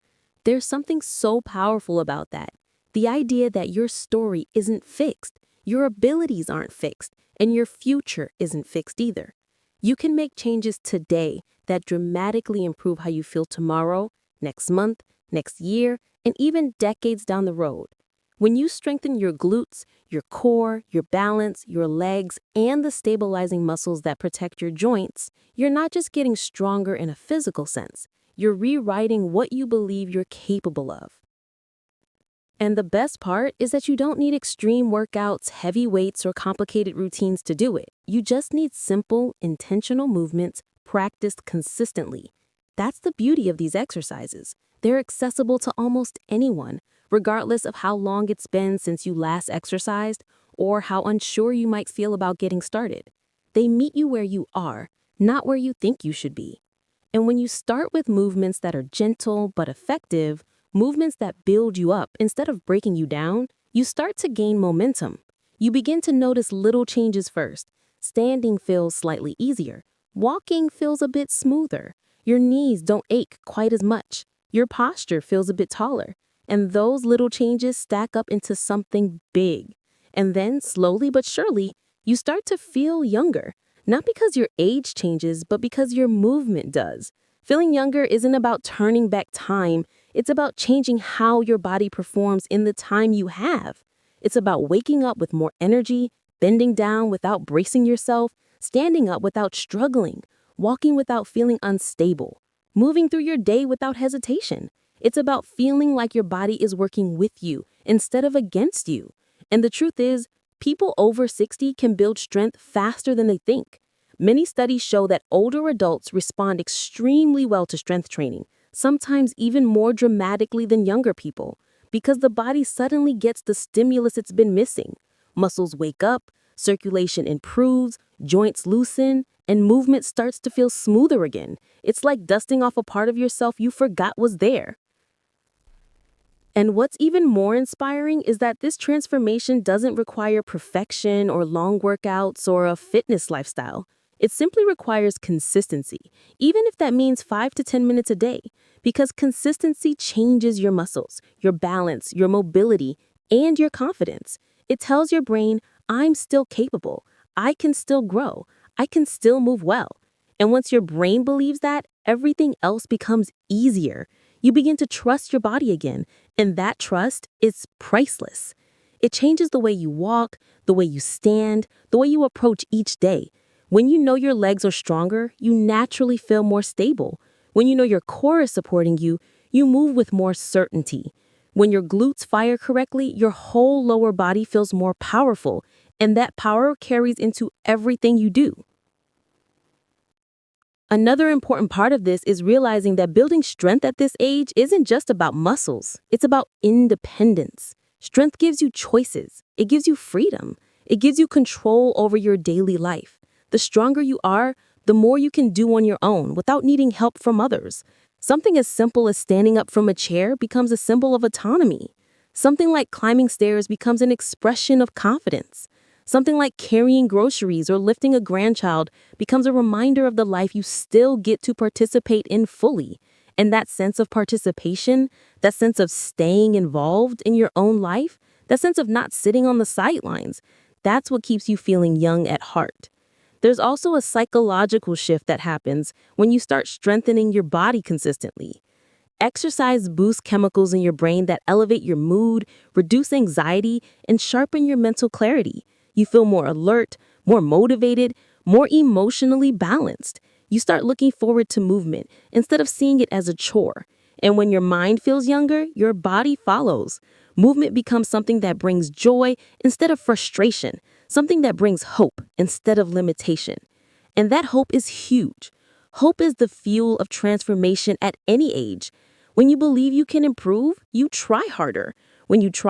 There's something so powerful about that. The idea that your story isn't fixed, your abilities aren't fixed, and your future isn't fixed either. You can make changes today that dramatically improve how you feel tomorrow, next month, next year, and even decades down the road. When you strengthen your glutes, your core, your balance, your legs, and the stabilizing muscles that protect your joints, you're not just getting stronger in a physical sense. You're rewriting what you believe you're capable of. And the best part is that you don't need extreme workouts, heavy weights, or complicated routines to do it. You just need simple, intentional movements practiced consistently. That's the beauty of these exercises. They're accessible to almost anyone, regardless of how long it's been since you last exercised or how unsure you might feel about getting started. They meet you where you are, not where you think you should be. And when you start with movements that are gentle but effective, movements that build you up instead of breaking you down, you start to gain momentum. You begin to notice little changes first. Standing feels slightly easier. Walking feels a bit smoother. Your knees don't ache quite as much. Your posture feels a bit taller. And those little changes stack up into something big. And then, slowly but surely, you start to feel younger. Not because your age changes, but because your movement does. Feeling younger isn't about turning back time. It's about changing how your body performs in the time you have. It's about waking up with more energy, bending down without bracing yourself, standing up without struggling, walking without feeling unstable, moving through your day without hesitation. It's about feeling like your body is working with you instead of against you. And the truth is, people over 60 can build strength faster than they think. Many studies show that older adults respond extremely well to strength training, sometimes even more dramatically than younger people, because the body suddenly gets the stimulus it's been missing. Muscles wake up, circulation improves, joints loosen, and movement starts to feel smoother again. It's like dusting off a part of yourself you forgot was there. And what's even more inspiring is that this transformation doesn't require perfection or long workouts or a fitness lifestyle. It simply requires consistency, even if that means 5 to 10 minutes a day, because consistency changes your muscles, your balance, your mobility, and your confidence. It tells your brain, I'm still capable, I can still grow, I can still move well. And once your brain believes that, everything else becomes easier. You begin to trust your body again, and that trust is priceless. It changes the way you walk, the way you stand, the way you approach each day. When you know your legs are stronger, you naturally feel more stable. When you know your core is supporting you, you move with more certainty. When your glutes fire correctly, your whole lower body feels more powerful, and that power carries into everything you do. Another important part of this is realizing that building strength at this age isn't just about muscles. It's about independence. Strength gives you choices. It gives you freedom. It gives you control over your daily life. The stronger you are, the more you can do on your own without needing help from others. Something as simple as standing up from a chair becomes a symbol of autonomy. Something like climbing stairs becomes an expression of confidence. Something like carrying groceries or lifting a grandchild becomes a reminder of the life you still get to participate in fully. And that sense of participation, that sense of staying involved in your own life, that sense of not sitting on the sidelines. That's what keeps you feeling young at heart. There's also a psychological shift that happens when you start strengthening your body consistently. Exercise boosts chemicals in your brain that elevate your mood, reduce anxiety, and sharpen your mental clarity. You feel more alert, more motivated, more emotionally balanced. You start looking forward to movement instead of seeing it as a chore. And when your mind feels younger, your body follows. Movement becomes something that brings joy instead of frustration, something that brings hope instead of limitation. And that hope is huge. Hope is the fuel of transformation at any age. When you believe you can improve, you try harder. When you try